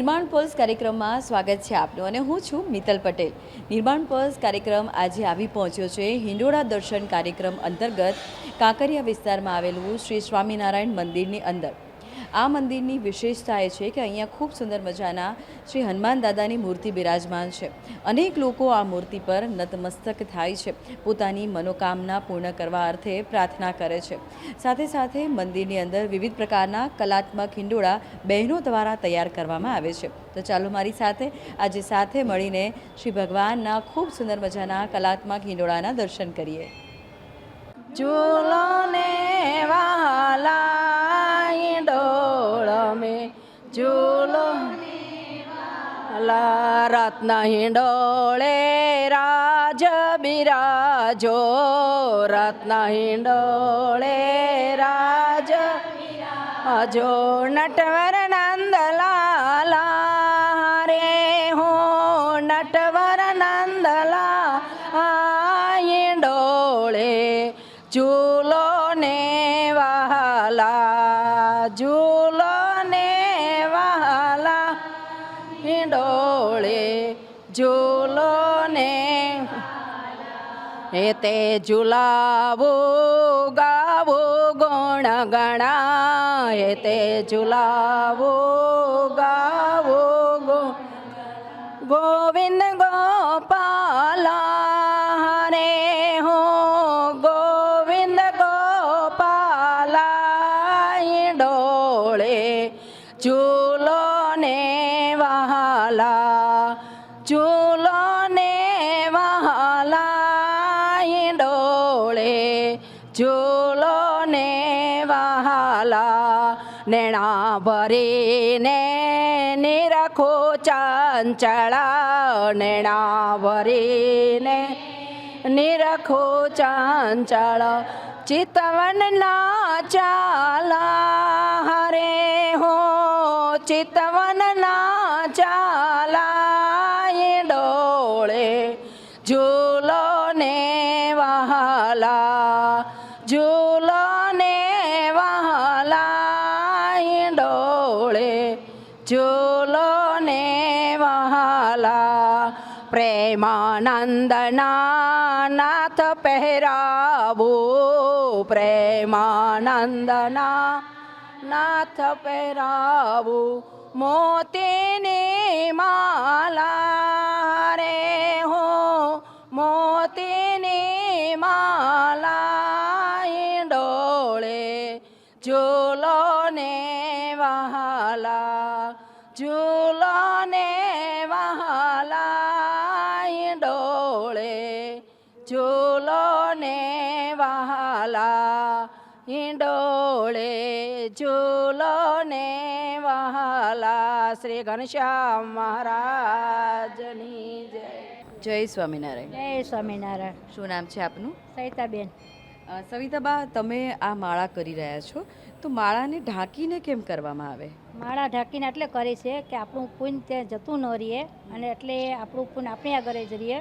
નિર્માણ પલ્સ કાર્યક્રમમાં સ્વાગત છે આપનું અને હું છું મિત્તલ પટેલ। નિર્માણ પલ્સ કાર્યક્રમ આજે આવી પહોંચ્યો છે હિંડોળા દર્શન કાર્યક્રમ અંતર્ગત કાંકરિયા વિસ્તારમાં આવેલું શ્રી સ્વામિનારાયણ મંદિરની અંદર। આ મંદિરની વિશેષતા એ છે કે અહીંયા ખૂબ સુંદર મજાના શ્રી હનુમાન દાદાની મૂર્તિ બિરાજમાન છે। અનેક લોકો આ મૂર્તિ પર નતમસ્તક થાય છે, પોતાની મનોકામના પૂર્ણ કરવા અર્થે પ્રાર્થના કરે છે। સાથે સાથે મંદિરની અંદર વિવિધ પ્રકારના કલાત્મક હિંડોળા બહેનો દ્વારા તૈયાર કરવામાં આવે છે। તો ચાલો મારી સાથે આજે સાથે મળીને શ્રી ભગવાનના ખૂબ સુંદર મજાના કલાત્મક હિંડોળાના દર્શન કરીએ। झूलो ने वाला हिंडोळ में झूलो वाला रत्न हिंडोळे राज बिराजो रत्न हिंडोळे राज बिराजो नटवर नंदलाला रे हो नटवर नंदला हिंडोळे झूलो ने वाला झूलो ने वाला हिंडोळे झूलो ने ते झुलावो गावो गुण गणा ते झुलावो गावो गोविंद गोपाला रे हो गोविंद गोपाला हिंडोळे झूलो ने वाला झूलो ने वाला हिंडोळे झूलो ने वाला नेणा भरीने निरखो चंचला नेणा भरीने निरखो चंचल चितवन नाचाला हरे हो चितवन नाचाला हिंडोळे झूलो ने वाला झूलो ने वाला हिंडोळे झूलो ने वाला प्रेमानंदना नाथ पहरावो प्रेमानंदना नाथ पहरावो मोतीनी माला रे हो मोतीनी माला हिंडोळे झूलो ने वाला झूलो ने वाला हिंडोळे झूलो ने वाला हिंडोळे झूलो ने वाला। श्री घनश्याम महाराजनी जय। જય સ્વામિનારાયણ। જય સ્વામિનારાયણ। શું નામ છે આપનું? સવિતાબેન। સવિતાબા, તમે આ માળા કરી રહ્યા છો તો માળાને ઢાંકીને કેમ કરવામાં આવે? માળા ઢાંકીને એટલે કરે છે કે આપણું પુણ્ય ત્યાં જતું ન રહીએ અને એટલે આપણું પુણ્ય આપણી આગળ જ રહીએ।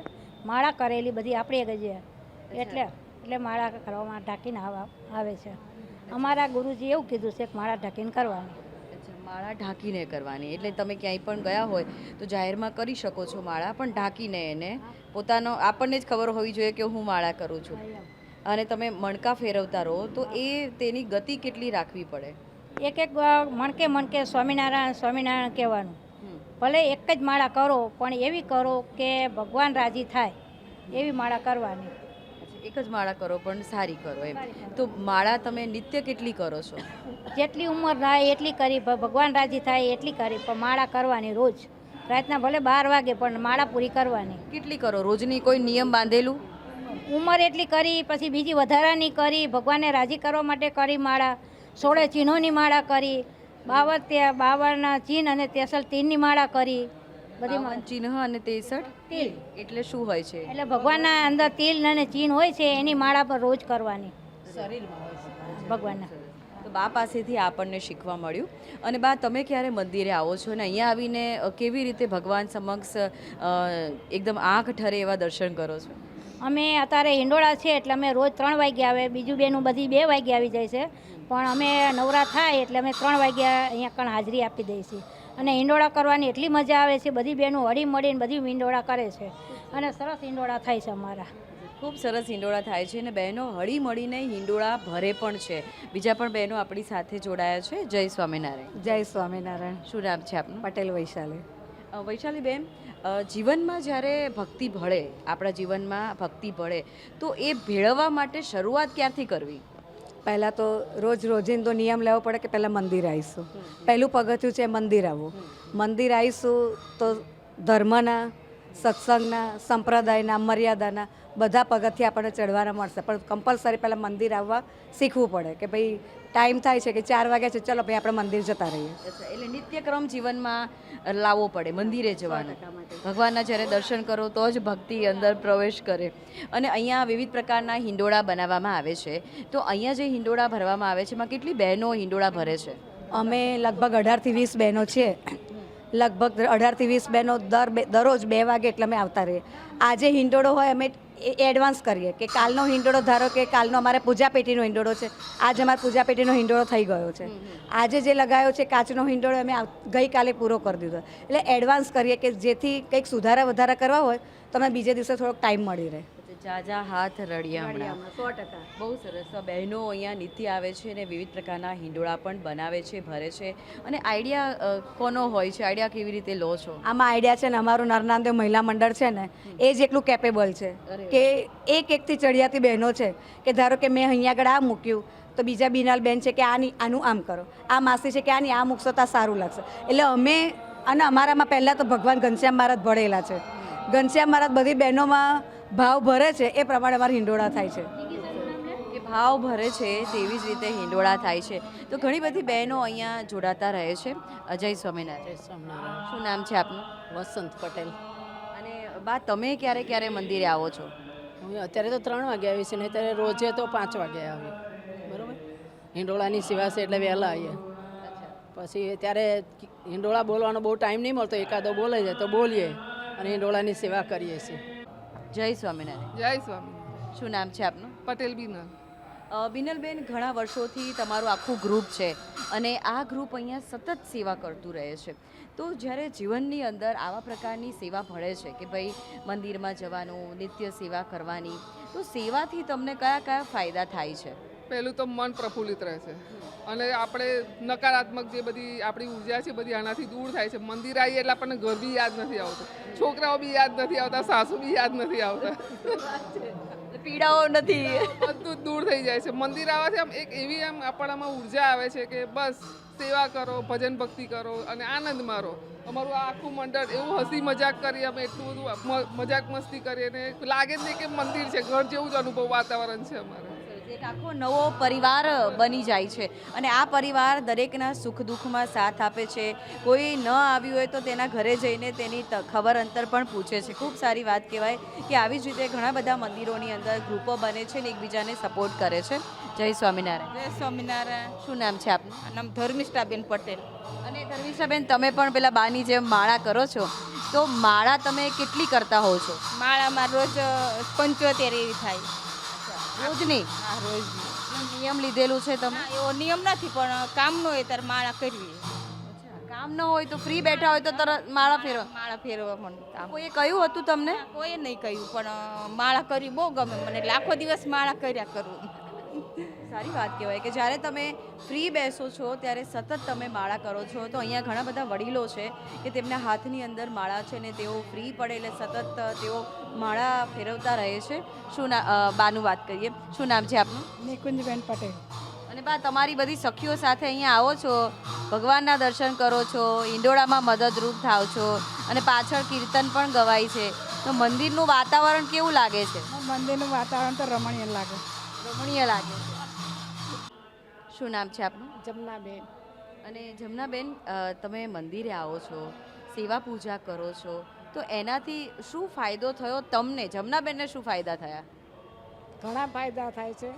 માળા કરેલી બધી આપણી આગળ જ એટલે માળા કરવામાં ઢાંકીને આવે છે। અમારા ગુરુજી એવું કીધું છે કે માળા ઢાંકીને કરવાની। માળા ઢાંકીને કરવાની એટલે તમે ક્યાંય પણ ગયા હોય તો જાહેરમાં કરી શકો છો માળા, પણ ઢાંકીને એને પોતાનો આપણને જ ખબર હોવી જોઈએ કે હું માળા કરું છું। અને તમે મણકા ફેરવતા રહો તો એ તેની ગતિ કેટલી રાખવી પડે? એક એક મણકે સ્વામિનારાયણ સ્વામિનારાયણ કહેવાનું। ભલે એક જ માળા કરો પણ એવી કરો કે ભગવાન રાજી થાય એવી માળા કરવાની। એક જ માળા કરો પણ સારી કરો એમ। તો માળા તમે નિત્ય કેટલી કરો છો? જેટલી ઉંમર થાય એટલી કરી, ભગવાન રાજી થાય એટલી કરી, પણ માળા કરવાની રોજ રાતના ભલે 12 વાગે પણ માળા પૂરી કરવાની। કેટલી કરો રોજની? કોઈ નિયમ બાંધેલું? ઉંમર એટલી કરી, પછી બીજી વધારાની કરી, ભગવાનને રાજી કરવા માટે કરી માળા। 16 ચિહ્નોની માળા કરી, 52 ચિહ્ન અને 63 તીરની માળા કરી। બધી ચિહ્ન અને 63 તિલ એટલે શું હોય છે? એટલે ભગવાનના અંદર તિલ અને ચિહ્ન હોય છે એની માળા પર રોજ કરવાની ભગવાનના। તો બા પાસેથી આપણને શીખવા મળ્યું। અને બા, તમે ક્યારે મંદિરે આવો છો અને અહીંયા આવીને કેવી રીતે ભગવાન સમક્ષ એકદમ આંખ ઠરે એવા દર્શન કરો છો? અમે અત્યારે હિંડોળા છે એટલે અમે રોજ 3 વાગે આવે, બીજું બેનું બધી 2 વાગે આવી જાય છે, પણ અમે નવરા થાય એટલે અમે 3 વાગ્યા અહીંયા કણ હાજરી આપી દઈએ છીએ। અને હિંડોળા કરવાની એટલી મજા આવે છે, બધી બહેનો હળી મળીને બધી હિંડોળા કરે છે અને સરસ હિંડોળા થાય છે અમારા. ખૂબ સરસ હિંડોળા થાય છે અને બહેનો હળી મળીને હિંડોળા ભરે પણ છે. બીજા પણ બહેનો આપણી સાથે જોડાયા છે. જય સ્વામિનારાયણ. જય સ્વામિનારાયણ. શું નામ છે આપનું? પટેલ વૈશાલી. વૈશાલીબેન, જીવનમાં જ્યારે ભક્તિ ભળે, આપણા જીવનમાં ભક્તિ ભળે, તો એ ભેળવવા માટે શરૂઆત ક્યાંથી કરવી? પહેલાં તો રોજિંદો નિયમ લેવો પડે કે પહેલાં મંદિર આવીશું. પહેલું પગથિયું છે મંદિર આવવું. મંદિર આવીશું તો ધર્મના, સત્સંગના, સંપ્રદાયના, મર્યાદાના બધા પગથિયાં આપણને ચડવાના મળશે, પણ કમ્પલસરી પહેલાં મંદિર આવવા શીખવું પડે કે ભાઈ ટાઈમ થાય છે કે 4 વાગ્યા છે, ચલો ભાઈ આપણે મંદિર જતા રહીએ. અચ્છા, એટલે નિત્યક્રમ જીવનમાં લાવવો પડે, મંદિરે જવાનું. ભગવાનના જ્યારે દર્શન કરો તો જ ભક્તિ અંદર પ્રવેશ કરે. અને અહીંયા વિવિધ પ્રકારના હિંડોળા બનાવવામાં આવે છે, તો અહીંયા જે હિંડોળા ભરવામાં આવે છે એમાં કેટલી બહેનો હિંડોળા ભરે છે? અમે લગભગ 18 થી 20 બહેનો છીએ. લગભગ 18 થી 20 બહેનો દરરોજ 2 વાગે એટલે અમે આવતા રહીએ. આજે હિંડોળો હોય અમે એડવાન્સ કરીએ કે કાલનો હિંડોળો, ધારો કે કાલનો અમારે પૂજા પેટીનો હિંડોળો છે, આજે અમારે પૂજા પેટીનો હિંડોળો થઈ ગયો છે, આજે જે લગાવ્યો છે કાચનો હિંડોળો અમે ગઈકાલે પૂરો કરી દીધો. એટલે એડવાન્સ કરીએ કે જેથી કંઈક સુધારા વધારા કરવા હોય તો અમે બીજે દિવસે થોડોક ટાઈમ મળી રહે. જાજા હાથ રળિયા હમણાં. 100%. બહુ સરસ. તો બહેનો અહીંયા નિત્ય આવે છે અને વિવિધ પ્રકારના હિંડોળા પણ બનાવે છે, ભરે છે. અને આઈડિયા કોનો હોય છે? આઈડિયા કેવી રીતે લો છો? આમાં આઈડિયા છે ને, અમારું નરનામદેવ મહિલા મંડળ છે ને એ જ એટલું કેપેબલ છે કે એકથી ચડિયાતી બહેનો છે કે ધારો કે મેં અહીંયા આગળ આ મૂક્યું તો બીજા બીનાલ બેન છે કે આનું આમ કરો, આ માસી છે કે આની આ મૂકશો તો સારું લાગશે. એટલે અમે, અને અમારામાં પહેલાં તો ભગવાન ઘનશ્યામ મહારાજ ભળેલા છે. ઘનશ્યામ મહારાજ બધી બહેનોમાં ભાવ ભરે છે એ પ્રમાણે અમારા હિંડોળા થાય છે. કે ભાવ ભરે છે તેવી જ રીતે હિંડોળા થાય છે. તો ઘણી બધી બહેનો અહીંયા જોડાતા રહે છે. જય સ્વામિનારાયણ. સ્વામિનારાયણ. શું નામ છે આપનું? વસંત પટેલ. અને બા, તમે ક્યારે ક્યારે મંદિરે આવો છો? હું અત્યારે તો 3 વાગે આવી છે ને, અત્યારે રોજે તો 5 વાગે આવી. બરાબર. હિંડોળાની સેવા છે એટલે વહેલા આવીએ. પછી ત્યારે હિંડોળા બોલવાનો બહુ ટાઈમ નહીં મળતો, એકાદો બોલે જાય તો બોલીએ અને હિંડોળાની સેવા કરીએ છીએ. જય સ્વામિનારાયણ. જય સ્વામી. શું નામ છે આપનું? પટેલ બીનલ. બિનલબેન, ઘણા વર્ષોથી તમારું આખું ગ્રુપ છે અને આ ગ્રુપ અહીંયા સતત સેવા કરતું રહે છે. તો જ્યારે જીવનની અંદર આવા પ્રકારની સેવા ભળે છે કે ભાઈ મંદિરમાં જવાનું, નિત્ય સેવા કરવાની, તો સેવાથી તમને કયા કયા ફાયદા થાય છે? પહેલું તો મન પ્રફુલ્લિત રહે છે અને આપણે નકારાત્મક જે બધી આપણી ઉર્જા છે બધી આનાથી દૂર થાય છે. મંદિર આવીએ એટલે આપણને ઘર બી યાદ નથી આવતું, છોકરાઓ બી યાદ નથી આવતા, સાસુ બી યાદ નથી આવતા, પીડાઓ નથી, બધું જ દૂર થઈ જાય છે. મંદિર આવવાથી આમ એક એવી આમ આપણામાં ઉર્જા આવે છે કે બસ સેવા કરો, ભજન ભક્તિ કરો અને આનંદ મારો. અમારું આ આખું મંડળ એવું હસી મજાક કરીએ, અમે એટલું બધું મજાક મસ્તી કરીએ ને લાગે જ નહીં કે મંદિર છે, ઘર જેવું જ અનુભવ વાતાવરણ છે અમારે. એક આખો નવો પરિવાર બની જાય છે અને આ પરિવાર દરેકના સુખ દુઃખમાં સાથ આપે છે. કોઈ ન આવ્યું હોય તો તેના ઘરે જઈને તેની ખબર અંતર પણ પૂછે છે. ખૂબ સારી વાત કહેવાય કે આવી જ રીતે ઘણા બધા મંદિરોની અંદર ગ્રુપો બને છે ને એકબીજાને સપોર્ટ કરે છે. જય સ્વામિનારાયણ. જય સ્વામિનારાયણ. શું નામ છે આપનું? નામ ધર્મિષ્ઠાબેન પટેલ. અને ધર્મિષ્ઠાબેન, તમે પણ પેલા બાની જેમ માળા કરો છો, તો માળા તમે કેટલી કરતા હોવ છો? માળામાં રોજ 75 એવી થાય. રોજની? હા, રોજ. નિયમ લીધેલું છે તમે? એવો નિયમ નથી, પણ કામ ન હોય ત્યારે માળા કરવી. કામ ન હોય તો ફ્રી બેઠા હોય તો તરત માળા ફેરવા? માળા ફેરવા પણ કામ કોઈએ કહ્યું હતું તમને? કોઈએ નહીં કહ્યું, પણ માળા કરવી બહુ ગમે મને, એટલે આખો દિવસ માળા કર્યા કરું. સારી વાત કહેવાય કે જ્યારે તમે ફ્રી બેસો છો ત્યારે સતત તમે માળા કરો છો. તો અહીંયા ઘણા બધા વડીલો છે કે તેમના હાથની અંદર માળા છે ને તેઓ ફ્રી પડે એટલે સતત તેઓ માળા ફેરવતા રહે છે. શું બાનું વાત કરીએ, શું નામ છે આપનું? નિકુંજબેન પટેલ. અને બા, તમારી બધી સખીઓ સાથે અહીંયા આવો છો, ભગવાનના દર્શન કરો છો, હિંડોળામાં મદદરૂપ થાવ છો અને પાછળ કીર્તન પણ ગવાય છે, તો મંદિરનું વાતાવરણ કેવું લાગે છે? મંદિરનું વાતાવરણ તો રમણીય લાગે. રમણીય લાગે છે. શું નામ છે આપનું? જમનાબેન. અને જમનાબેન, તમે મંદિરે આવો છો, સેવા પૂજા કરો છો, તો એનાથી શું ફાયદો થયો તમને? જમનાબેનને શું ફાયદા થયા? ઘણા ફાયદા થાય છે.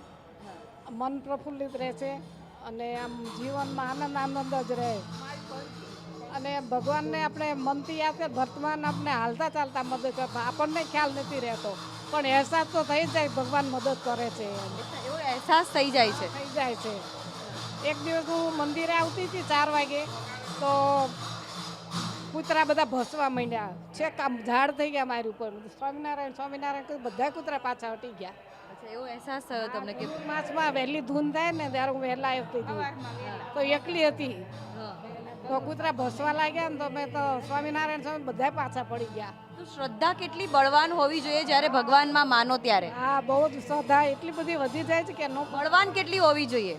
મન પ્રફુલ્લિત રહે છે અને આમ જીવનમાં આનંદ જ રહે. અને ભગવાનને આપણે મનથી આપે, વર્તમાન આપણે હાલતા ચાલતા મદદ કરતા, આપણને ખ્યાલ નથી રહેતો પણ અહેસાસ તો થઈ જાય ભગવાન મદદ કરે છે. એવો અહેસાસ થઈ જાય છે? થઈ જાય છે. એક દિવસ હું મંદિરે આવતી હતી 4 વાગે, તો કૂતરા બધા ભસવા માંડ્યા છે કામ ઝાડ થઈ ગયા મારી ઉપર સ્વામિનારાયણ સ્વામિનારાયણ કરી બધા કૂતરા પાછા હટી ગયા. અચ્છા, એવો અહેસાસ થયો તમને કે માસમાં વહેલી ધૂન થાય ને ત્યારે હું વહેલા આવતી હતી તો એકલી હતી તો કૂતરા ભસવા લાગ્યા ને તો મેં તો સ્વામિનારાયણ સ્વામી બધા પાછા પડી ગયા. તો શ્રદ્ધા કેટલી બળવાન હોવી જોઈએ જ્યારે ભગવાનમાં માનો ત્યારે? હા બહુ જ શ્રદ્ધા એટલી બધી વધી જાય છે કે નો બળવાન કેટલી હોવી જોઈએ?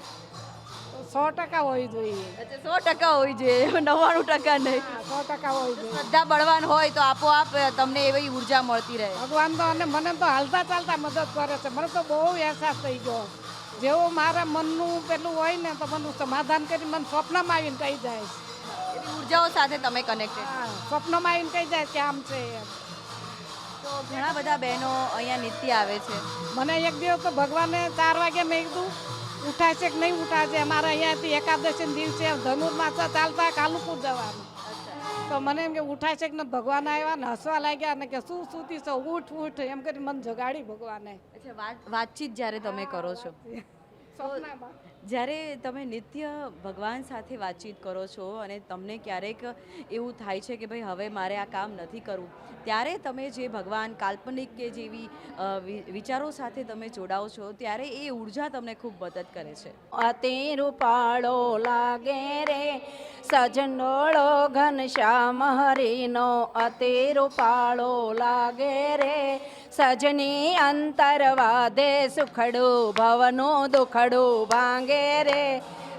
100% હોવી જોઈએ. અચ્છા, 100% હોવી જોઈએ, 99% નહીં. 100% હોવી જોઈએ. શ્રદ્ધા બળવાન હોય તો આપોઆપ તમને એવી ઉર્જા મળતી રહે. ભગવાન તો અને મને તો હાલતા ચાલતા મદદ કરે છે. મને તો બહુ અહેસાસ થઈ ગયો જેવું મારા મનનું પેલું હોય ને તો મને સમાધાન કરી મને સ્વપ્નમાં આવીને કહી જાય. એવી ઉર્જાઓ સાથે તમે કનેક્ટેડ. હા સ્વપ્નમાં આવીને કહી જાય કે આમ છે એમ. તો ઘણા બધા બહેનો અહીંયા નિત્ય આવે છે. મને એક દિવસ તો ભગવાને 4 વાગે મેં કીધું ઉઠાય છે કે નહીં ઉઠાય છે. અમારે અહીંયાથી એકાદશી દિવસે ધનુરમાં ચાલતા કાલુપુર જવાનું તો મને એમ કે ઉઠાય છે કે ભગવાન આવ્યા ને હસવા લાગ્યા ને કે શું સૂતી છો ઉઠ ઉઠ એમ કરી મને જગાડી ભગવાને. અચ્છા, વાતચીત જ્યારે તમે કરો છો, સ્વપ્નમાં જ્યારે તમે નિત્ય ભગવાન સાથે વાતચીત કરો છો અને તમને ક્યારેક એવું થાય છે કે ભાઈ હવે મારે આ કામ નથી કરવું, ત્યારે તમે જે ભગવાન કાલ્પનિક કે જેવી વિચારો સાથે તમે જોડાઓ છો ત્યારે એ ઉર્જા તમને ખૂબ મદદ કરે છે. અતિ રૂપાળો લાગે રે સજનોળો ઘનશ્યામ હરીનો અતિ રૂપાળો લાગે રે સજની અંતરવાદે સુખડું ભવનું દુખડું ભાંગે રે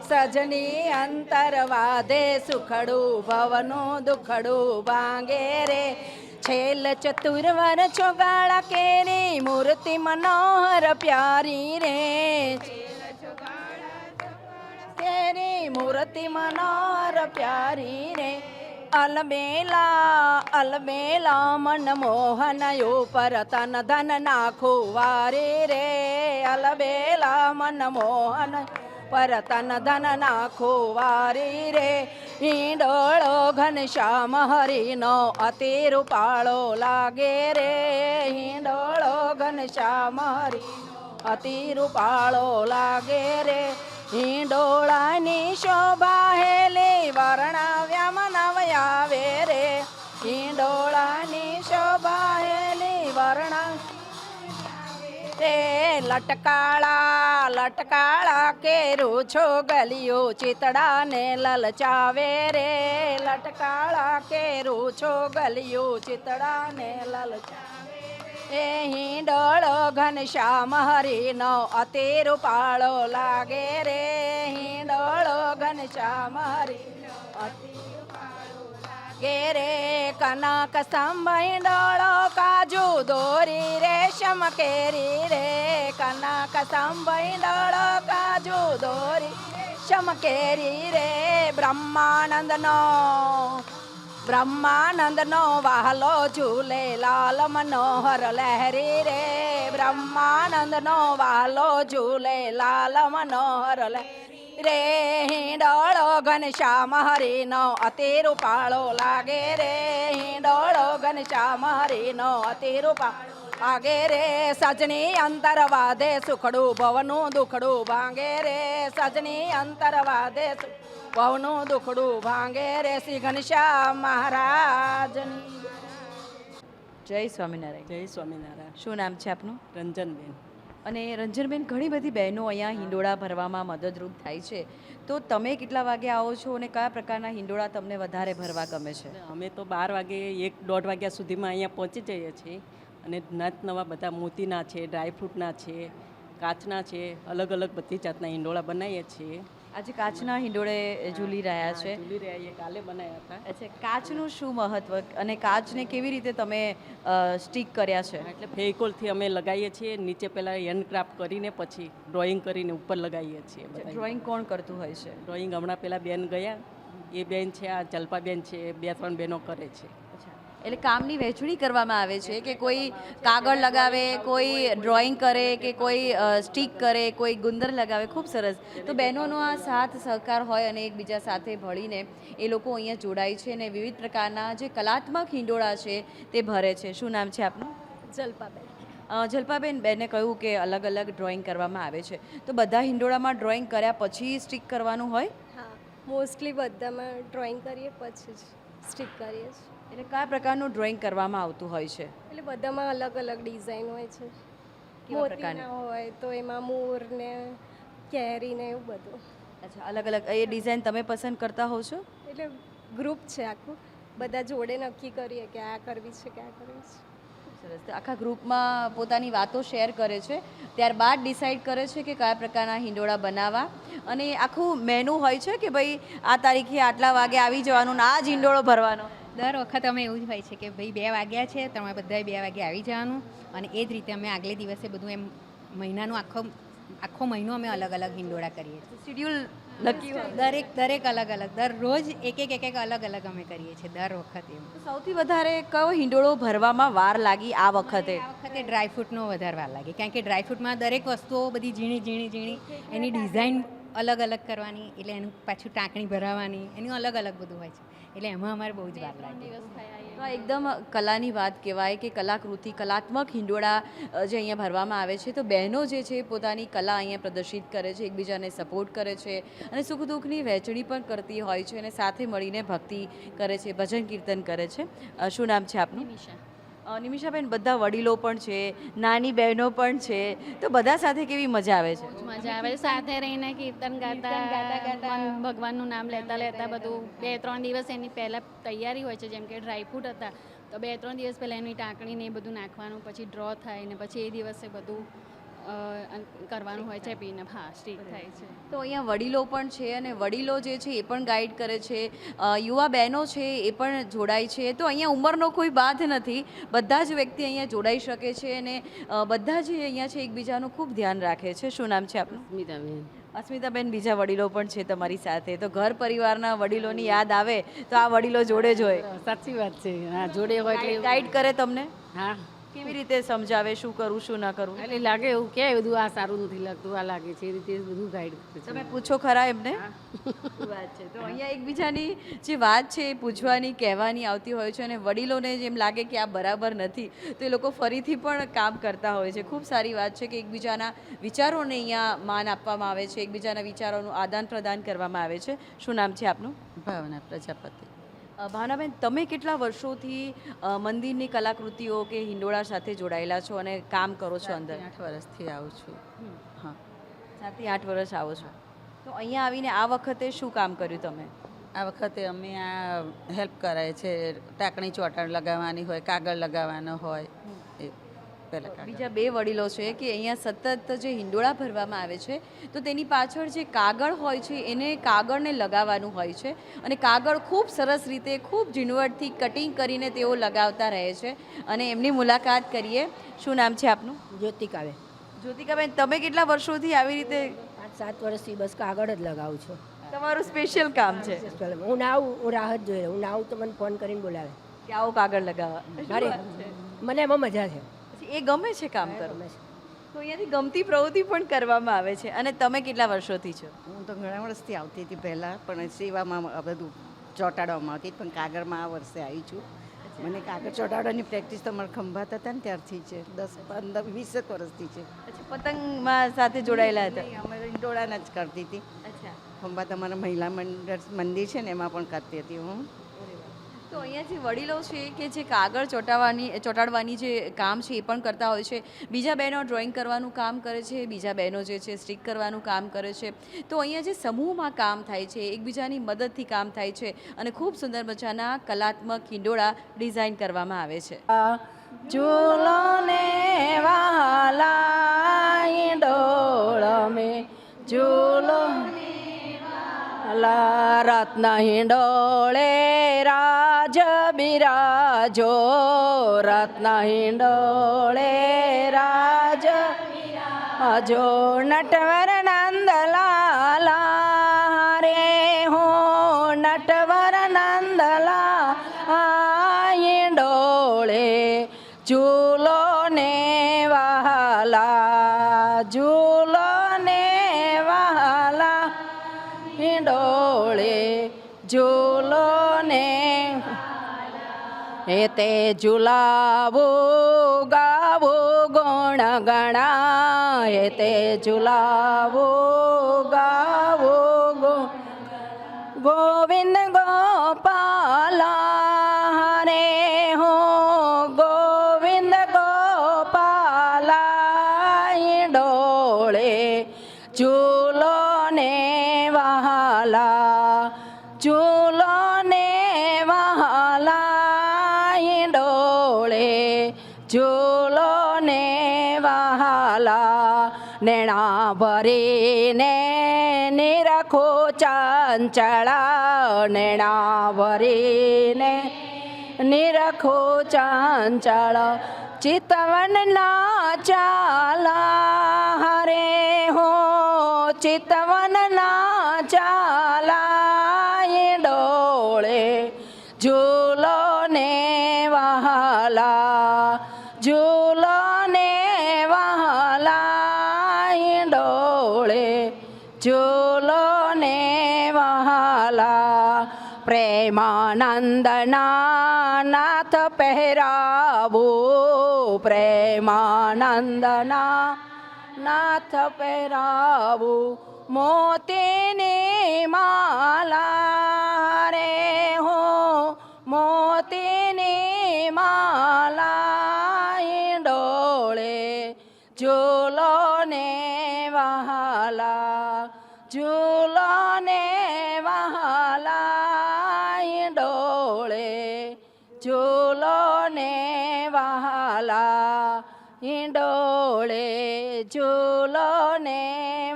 સજની અંતરવાદે સુખડું ભવનું દુખડું ભાંગે રે છેલ ચતુર્વર ચોગાળા કેરી મૂર્તિ મનોહર પ્યારી રે કેરી મૂર્તિ મનોહર પ્યારી રે અલબેલા અલબેલા મન મોહન ઉપર તન ધન નાખું વારે રે અલબેલા મન મોહન પર તન ધન નાખું વારી રે હિંડોળો ઘનશ્યામ હરીનો અતિ રૂપાળો લાગે રે હિંડોળો ઘનશ્યામ હરી અતિ રૂપાળો લાગે રે હિંડોળાની શોભા હેલી વર્ણવ્યામાં નવયાવે રે હિંડોળાની શોભા હેલી વર્ણ રે લટકાળા લટકાળા કેરું છો ગલિયો ચિતડાને લલચાવે રે લટકાળા કેરું છો ગલિયો ચિતડાને લલચાવે એ હિંડોળો ઘનશ્યામ હરીનો અતિ રૂપાળો લાગે રે હિંડોળો ઘનશ્યામ હરીનો અતિ ગેરે કનક સંભળો કાજુ દોરી રેશમ કેરી રે કનક સંભળો કાજુ દોરી રેશમ કેરી રે બ્રહ્માનંદનો વહાલો ઝૂલે લાલ મનોહર લહેરી રે બ્રહ્માનંદનો વહાલો ઝૂલે લાલ મનોહર લહેરી રે હિંડોળો ઘનશ્યામ હરીનો અતિ રૂપાળો લાગે રે હિંડોળો ઘનશ્યામ હરીનો અતિ રૂપાળો લાગે રે સજની અંતરવાદે સુખડું ભવનું દુખડું ભાંગે રે સજની અંતરવાદે ભવનું દુખડું ભાંગે રે શ્રી ઘનશ્યામ મહારાજની. જય સ્વામિનારાયણ. જય સ્વામિનારાયણ. શું નામ છે આપનું? રંજનબેન. અને રંજનબેન, ઘણી બધી બહેનો અહીંયા હિંડોળા ભરવામાં મદદરૂપ થાય છે, તો તમે કેટલા વાગે આવો છો અને કયા પ્રકારના હિંડોળા તમને વધારે ભરવા ગમે છે? અમે તો 12 વાગે 1-1:30 વાગ્યા સુધીમાં અહીંયા પહોંચી જઈએ છીએ અને નાત નવા બધા મોતીના છે, ડ્રાયફ્રૂટના છે, કાચના છે, અલગ અલગ બધી જાતના હિંડોળા બનાવીએ છીએ. આજે કાચના હિંડોળે ઝૂલી રહ્યા છે. ઝૂલી રહ્યા છીએ, કાલે બનાવ્યા હતા. અચ્છા, કાચનું શું મહત્વ અને કાચને કેવી રીતે તમે સ્ટીક કર્યા છે? એટલે ફેવિકોલથી અમે લગાવીએ છીએ, નીચે પહેલાં હેન્ડક્રાફ્ટ કરીને પછી ડ્રોઈંગ કરીને ઉપર લગાવીએ છીએ. ડ્રોઈંગ કોણ કરતું હોય છે? ડ્રોઈંગ હમણાં પહેલાં બેન ગયા, એ બેન છે, આ જલ્પાબેન છે, 2-3 બહેનો કરે છે. એટલે કામની વહેંચણી કરવામાં આવે છે કે કોઈ કાગળ લગાવે, કોઈ ડ્રોઈંગ કરે, કે કોઈ સ્ટીક કરે, કોઈ ગુંદર લગાવે. ખૂબ સરસ. તો બહેનોનો આ સાથ સહકાર હોય અને એકબીજા સાથે ભળીને એ લોકો અહીંયા જોડાય છે અને વિવિધ પ્રકારના જે કલાત્મક હિંડોળા છે તે ભરે છે. શું નામ છે આપનું? જલ્પાબેન. જલ્પાબેન, બેને કહ્યું કે અલગ અલગ ડ્રોઈંગ કરવામાં આવે છે, તો બધા હિંડોળામાં ડ્રોઈંગ કર્યા પછી સ્ટીક કરવાનું હોય? હા, મોસ્ટલી બધામાં ડ્રોઈંગ કરીએ પછી જ સ્ટીક કરીએ છીએ. એટલે કયા પ્રકારનું ડ્રોઈંગ કરવામાં આવતું હોય છે? એટલે બધામાં અલગ અલગ ડિઝાઇન હોય છે. કેવા પ્રકારની? મોતીના હોય તો એમાં મોર ને કેરી ને એવું બધું. અચ્છા, અલગ અલગ એ ડિઝાઇન તમે પસંદ કરતા હો છો? એટલે ગ્રુપ છે આખું, બધા જોડે નક્કી કરીએ કે આ કરવી છે કે આ કરવી છે. સરસ. તો આખા ગ્રુપમાં પોતાની વાતો શેર કરે છે, ત્યારબાદ ડિસાઈડ કરે છે કે કયા પ્રકારના હિંડોળા બનાવવા, અને આખું મેનુ હોય છે કે ભાઈ આ તારીખે આટલા વાગે આવી જવાનું ને આ જ હિંડોળો ભરવાનો. દર વખત અમે એવું જ હોય છે કે ભાઈ 2 વાગ્યા છે, તમે બધાએ 2 વાગે આવી જવાનું, અને એ જ રીતે અમે આગલે દિવસે બધું એમ મહિનાનું આખો મહિનો અમે અલગ અલગ હિંડોળા કરીએ છીએ. શિડ્યુલ નક્કી હોય. દરેક અલગ અલગ દરરોજ એક અલગ અલગ અમે કરીએ છીએ દર વખતે. તો સૌથી વધારે કયો હિંડોળો ભરવામાં વાર લાગી આ વખતે? આ વખતે ડ્રાયફ્રૂટનો વધારે વાર લાગે, કારણ કે ડ્રાયફ્રૂટમાં દરેક વસ્તુઓ બધી ઝીણી એની ડિઝાઇન અલગ અલગ કરવાની, એટલે એનું પાછું ટાંકણી ભરાવાની, એનું અલગ અલગ બધું હોય છે, એટલે એમાં અમારે બહુ જ વાર લાગે. તો આ એકદમ કલાની વાત કહેવાય કે કલાકૃતિ, કલાત્મક હિંડોળા જે અહીંયા ભરવામાં આવે છે. તો બહેનો જે છે પોતાની કલા અહીંયા પ્રદર્શિત કરે છે, એકબીજાને સપોર્ટ કરે છે અને સુખ દુઃખની વહેંચણી પણ કરતી હોય છે, અને સાથે મળીને ભક્તિ કરે છે, ભજન કીર્તન કરે છે. શું નામ છે આપનું? નિમિષાબેન, બધા વડીલો પણ છે, નાની બહેનો પણ છે, તો બધા સાથે કેવી મજા આવે છે? મજા આવે સાથે રહીને કીર્તન ગાતા ભગવાનનું નામ લેતા બધું 2-3 દિવસ એની પહેલાં તૈયારી હોય છે. જેમ કે ડ્રાયફ્રૂટ હતા તો 2-3 દિવસ પહેલાં એની ટાંકણી ને એ બધું નાખવાનું, પછી ડ્રો થાય ને પછી એ દિવસે બધું કરવાનું હોય છે, પીને સ્ટીક થાય છે. તો અહીંયા વડીલો પણ છે, અને વડીલો જે છે એ પણ ગાઈડ કરે છે, યુવા બહેનો છે એ પણ જોડાય છે. તો અહીંયા ઉંમરનો કોઈ બાધ નથી, બધા જ વ્યક્તિ અહીંયા જોડાઈ શકે છે, અને બધા જે અહીંયા છે એકબીજાનું ખૂબ ધ્યાન રાખે છે. શું નામ છે આપનું? સ્મિતાબેન. અસ્મિતાબેન, બીજા વડીલો પણ છે તમારી સાથે, તો ઘર પરિવારના વડીલોની યાદ આવે તો આ વડીલો જોડે જ હોય. સાચી વાત છે. હા, જોડે હોય એટલે ગાઈડ કરે તમને? હા. કેવી રીતે સમજાવે શું કરવું શું ના કરવું? એટલે લાગે એવું કે બધું આ સારું નથી લાગતું, આ લાગે છે, એ રીતે બધું ગાઈડ કરે છે. તમે પૂછો ખરા એમને? શું વાત છે? તો અહીંયા એકબીજાની જે વાત છે એ પૂછવાની, કહેવાની આવતી હોય છે, અને વડીલોને જેમ લાગે કે આ બરાબર નથી તો એ લોકો ફરીથી પણ કામ કરતા હોય છે. ખૂબ સારી વાત છે કે એકબીજાના વિચારોને અહીંયા માન આપવામાં આવે છે, એકબીજાના વિચારોનું આદાન પ્રદાન કરવામાં આવે છે. શું નામ છે આપનું? ભાવના પ્રજાપતિ. ભાવનાબેન, તમે કેટલા વર્ષોથી મંદિરની કલાકૃતિઓ કે હિંડોળા સાથે જોડાયેલા છો અને કામ કરો છો અંદર? 8 વર્ષથી આવું છું. હા, 7 થી 8 વર્ષ આવો છો. તો અહીંયા આવીને આ વખતે શું કામ કર્યું તમે? આ વખતે અમે આ હેલ્પ કરાય છે, ટાંકણી ચોટાડ લગાવવાની હોય, કાગળ લગાવવાનો હોય, એ પહેલાં બીજા 2 વડીલો છે કે અહીંયા સતત જે હિંડોળા ભરવામાં આવે છે તો તેની પાછળ જે કાગળ હોય છે એને કાગળને લગાવવાનું હોય છે, અને કાગળ ખૂબ સરસ રીતે ખૂબ ઝીણવટથી કટિંગ કરીને તેઓ લગાવતા રહે છે, અને એમની મુલાકાત કરીએ. શું નામ છે આપનું? જ્યોતિકાબેન. જ્યોતિકાબેન, તમે કેટલા વર્ષોથી આવી રીતે? 5-7 વર્ષથી બસ કાગળ જ લગાવું છું. તમારું સ્પેશિયલ કામ છે? હું ના આવું, હું રાહ જ જોઈ રહું. હું ના આવું તો મને ફોન કરીને બોલાવે કે આવો કાગળ લગાવવા. મારે મને એમાં મજા છે. એ ગમે છે કામ કરવું? તો અહીંયાથી ગમતી પ્રવૃત્તિ પણ કરવામાં આવે છે. અને તમે કેટલા વર્ષોથી છો? હું તો ઘણા વર્ષથી આવતી હતી પહેલાં, પણ સેવામાં બધું ચોંટાડવામાં આવતી, પણ કાગળમાં આ વર્ષે આવી છું. મને કાગળ ચોંટાડવાની પ્રેક્ટિસ તો મારા ખંભાત હતા ને ત્યારથી છે, 10-15-20 વર્ષથી છે. પતંગમાં સાથે જોડાયેલા હતા? અમે હિંડોળાના જ કરતી હતી. અચ્છા. ખંભાત અમારા મહિલા મંદિર છે ને એમાં પણ કરતી હતી હું. તો અહીંયા જે વડીલો છે કે જે કાગળ ચોંટાડવાની જે કામ છે એ પણ કરતા હોય છે, બીજા બહેનો ડ્રોઈંગ કરવાનું કામ કરે છે, બીજા બહેનો જે છે સ્ટીક કરવાનું કામ કરે છે. તો અહીંયા જે સમૂહમાં કામ થાય છે, એકબીજાની મદદથી કામ થાય છે, અને ખૂબ સુંદર મજાના કલાત્મક હિંડોળા ડિઝાઇન કરવામાં આવે છે. ઝૂલો ને વાલા હિંડોળ મેં ઝૂલો રત્ન હિંડોળે રાજ બિરાજો, રત્ન હિંડોળે રાજ બિરાજો, નટવર નંદલાલા રે હો, નટવર નંદલા હિંડોળે ઝૂલો ને વહાલા, ઝૂલો ને વહાલા હિંડોળે ઝૂલો ને એ તે ઝુલાવું ગાવું ગુણ ગણા, એ તે ઝુલાવું ગાવું ગુણ ગોવિંદ ગોપાલા ચૂલો ને વહાલા, ચૂલો ને વહાલા હિંડોળે, ચૂલો ને વહાલા નેણા ભરીને નિરખો ચંચળ, નેણા ભરીને નિરખો ચંચળ, ચિતવનના ચાલા હરે હો, ચિતવનના ચાલા હિંડોળે, ઝૂલો ને વહાલા, ઝૂલો ને વહાલા હિંડોળે, ઝૂલો ને વહાલા પ્રેમાનંદના નાથ પહેરાવું, પ્રેમાનંદના નાથ પહેરાવું, મોતીની માલા રે હો, મોતીની માલા હિંડોળે, ઝૂલો ને વહાલા, ઝૂલો ને વહાલા હિંડોળે, ઝૂલો ને વહાલા હિંડોળે, ઝૂલો ને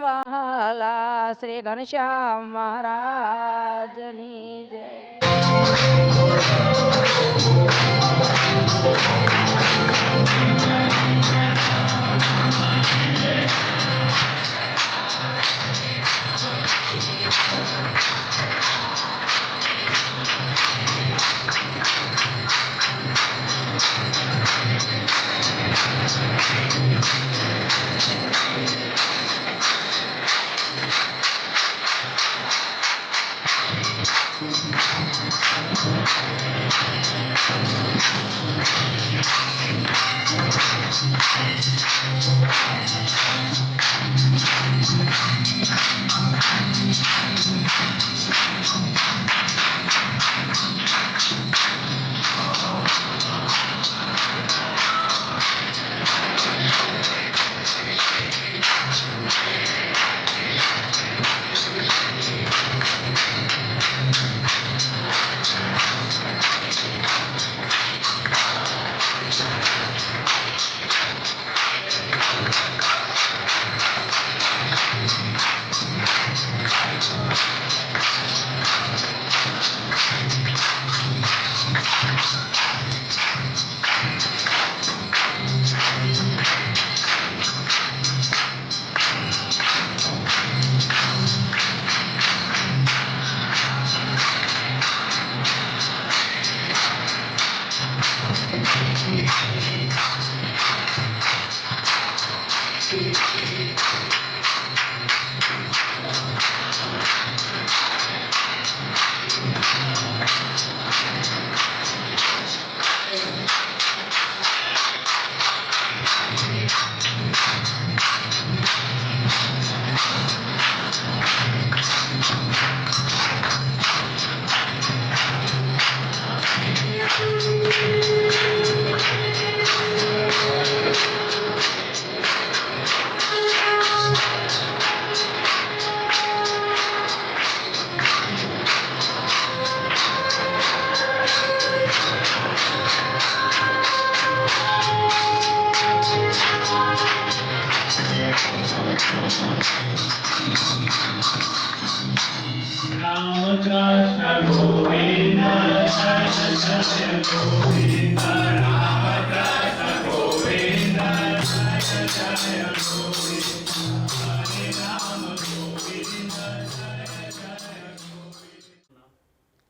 વહાલા. શ્રી ઘનશ્યામ મહારાજની જય.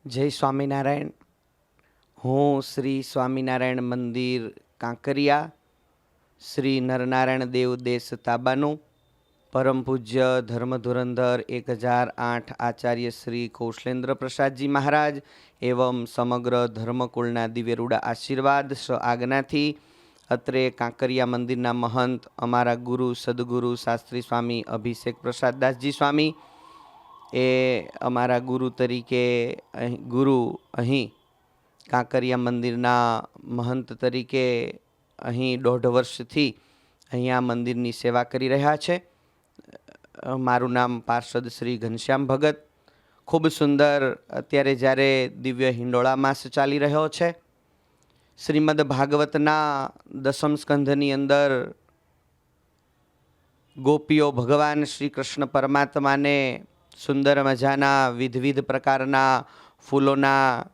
જય સ્વામિનારાયણ. હું શ્રી સ્વામિનારાયણ મંદિર કાંકરિયા, શ્રી નરનારાયણ દેવ દેશ તાબાનું પરમ પૂજ્ય ધર્મ ધુરંધર 1008 આચાર્ય શ્રી કૌશલેન્દ્ર પ્રસાદજી મહારાજ એવં સમગ્ર ધર્મકુળના દિવ્યરૂડા આશીર્વાદ આજ્ઞાથી અત્રે કાંકરિયા મંદિરના મહંત અમારા ગુરુ સદગુરુ શાસ્ત્રી સ્વામી અભિષેક પ્રસાદદાસજી સ્વામી એ અમારા ગુરુ તરીકે અહીં કાંકરિયા મંદિરના મહંત તરીકે અહીં 1.5 વર્ષથી અહીંયા મંદિરની સેવા કરી રહ્યા છે મારું નામ પાર્ષદ શ્રી ઘનશ્યામ ભગત. ખૂબ સુંદર અત્યારે જ્યારે દિવ્ય હિંડોળા માસ ચાલી રહ્યો છે, શ્રીમદ ભાગવતના દસમ સ્કંધની અંદર ગોપીઓ ભગવાન શ્રી કૃષ્ણ પરમાત્માને સુંદર મજાના વિવિધ પ્રકારના ફૂલોના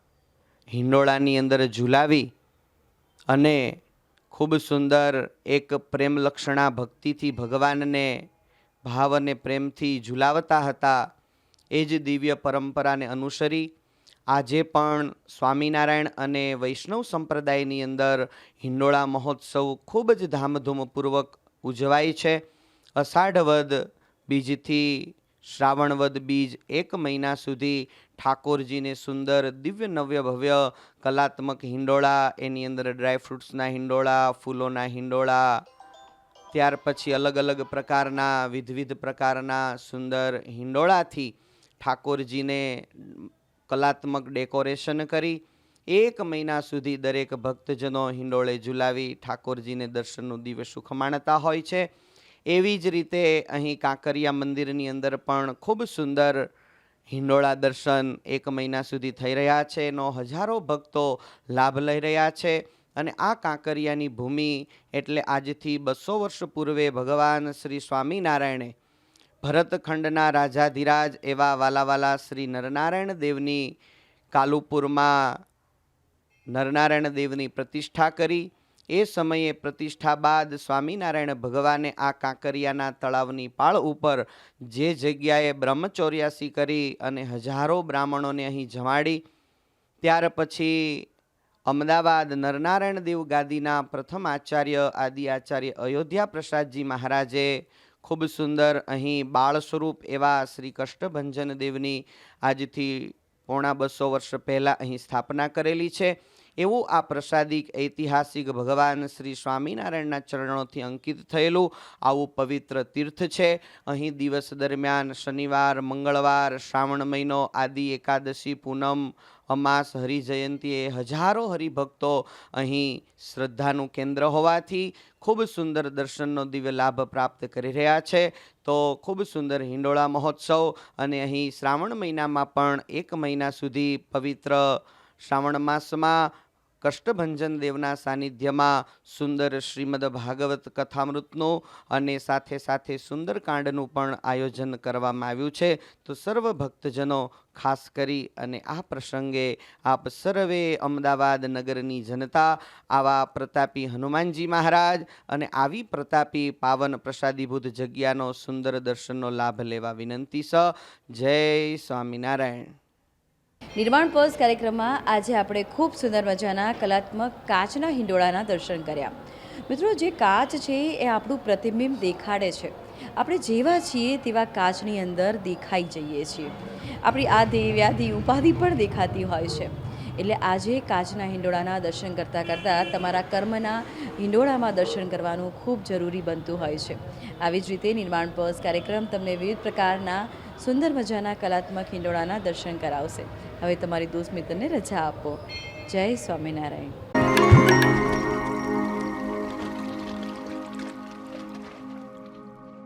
હિંડોળાની અંદર ઝુલાવી અને ખૂબ સુંદર એક પ્રેમલક્ષણા ભક્તિથી ભગવાનને ભાવ અને પ્રેમથી ઝુલાવતા હતા. એ જ દિવ્ય પરંપરાને અનુસરી આજે પણ સ્વામિનારાયણ અને વૈષ્ણવ સંપ્રદાયની અંદર હિંડોળા મહોત્સવ ખૂબ જ ધામધૂમપૂર્વક ઉજવાય છે. અષાઢ વદ બીજથી શ્રાવણ વદ બીજ 1 મહિના સુધી ઠાકોરજીને સુંદર દિવ્ય નવ્ય ભવ્ય કલાત્મક હિંડોળા, એની અંદર ડ્રાયફ્રૂટ્સના હિંડોળા, ફૂલોના હિંડોળા, ત્યાર પછી અલગ અલગ પ્રકારના વિવિધ પ્રકારના સુંદર હિંડોળાથી ઠાકોરજીને કલાત્મક ડેકોરેશન કરી 1 મહિના સુધી દરેક ભક્તજનો હિંડોળે ઝુલાવી ઠાકોરજીને દર્શનનું દિવ્ય સુખ માણતા હોય છે. એવી જ રીતે અહીં કાંકરિયા મંદિરની અંદર પણ ખૂબ સુંદર હિંડોળા દર્શન 1 મહિના સુધી થઈ રહ્યા છે. એનો હજારો ભક્તો લાભ લઈ રહ્યા છે. અને આ કાંકરિયાની ભૂમિ એટલે આજથી 200 વર્ષ પૂર્વે ભગવાન શ્રી સ્વામિનારાયણે ભરતખંડના રાજાધિરાજ એવા વાલાવાલા શ્રી નરનારાયણ દેવની કાલુપુરમાં નરનારાયણ દેવની પ્રતિષ્ઠા કરી. એ સમયે પ્રતિષ્ઠા બાદ સ્વામિનારાયણ ભગવાને આ કાંકરિયાના તળાવની પાળ ઉપર જે જગ્યાએ બ્રહ્મચૌર્યાસી કરી અને હજારો બ્રાહ્મણોને અહીં જમાડી, ત્યાર પછી અમદાવાદ નરનારાયણ દેવ ગાદીના પ્રથમ આચાર્ય આદિ આચાર્ય અયોધ્યા પ્રસાદજી મહારાજે ખૂબ સુંદર અહીં બાળ સ્વરૂપ એવા શ્રી કષ્ટભંજન દેવની આજથી 250 વર્ષ પહેલાં અહીં સ્થાપના કરેલી છે. એવું આ પ્રસાદિક ઐતિહાસિક ભગવાન શ્રી સ્વામિનારાયણના ચરણોથી અંકિત થયેલું આવું પવિત્ર તીર્થ છે. અહીં દિવસ દરમિયાન શનિવાર, મંગળવાર, શ્રાવણ મહિનો, આદિ એકાદશી, પૂનમ, અમાસ, હરિજયંતીએ હજારો હરિભક્તો અહીં શ્રદ્ધાનું કેન્દ્ર હોવાથી ખૂબ સુંદર દર્શનનો દિવ્ય લાભ પ્રાપ્ત કરી રહ્યા છે. તો ખૂબ સુંદર હિંડોળા મહોત્સવ અને અહીં શ્રાવણ મહિનામાં પણ 1 મહિના સુધી પવિત્ર શ્રાવણ માસમાં કષ્ટભંજન દેવના સાનિધ્યમાં સુંદર શ્રીમદ ભાગવત કથામૃતનું અને સાથે સાથે સુંદરકાંડનું પણ આયોજન કરવામાં આવ્યું છે. તો સર્વ ભક્તજનો ખાસ કરી અને આ પ્રસંગે આપ સર્વે અમદાવાદ નગરની જનતા આવા પ્રતાપી હનુમાનજી મહારાજ અને આવી પ્રતાપી પાવન પ્રસાદીભૂત જગ્યાનો સુંદર દર્શનનો લાભ લેવા વિનંતી છે. જય સ્વામિનારાયણ. નિર્માણ પર્સ કાર્યક્રમમાં આજે આપણે ખૂબ સુંદર મજાના કલાત્મક કાચના હિંડોળાના દર્શન કર્યા. મિત્રો, જે કાચ છે એ આપણું પ્રતિબિંબ દેખાડે છે. આપણે જેવા છીએ તેવા કાચની અંદર દેખાઈ જઈએ છીએ. આપણી આદિ વ્યાધિ ઉપાધિ પણ દેખાતી હોય છે. એટલે આજે કાચના હિંડોળાના દર્શન કરતાં તમારા કર્મના હિંડોળામાં દર્શન કરવાનું ખૂબ જરૂરી બનતું હોય છે. આવી જ રીતે નિર્માણ પર્સ કાર્યક્રમ તમને વિવિધ પ્રકારના સુંદર મજાના કલાત્મક હિંડોળાના દર્શન કરાવશે. હવે તમારી દોસ્ત મિત્રને રજા આપો. જય સ્વામિનારાયણ.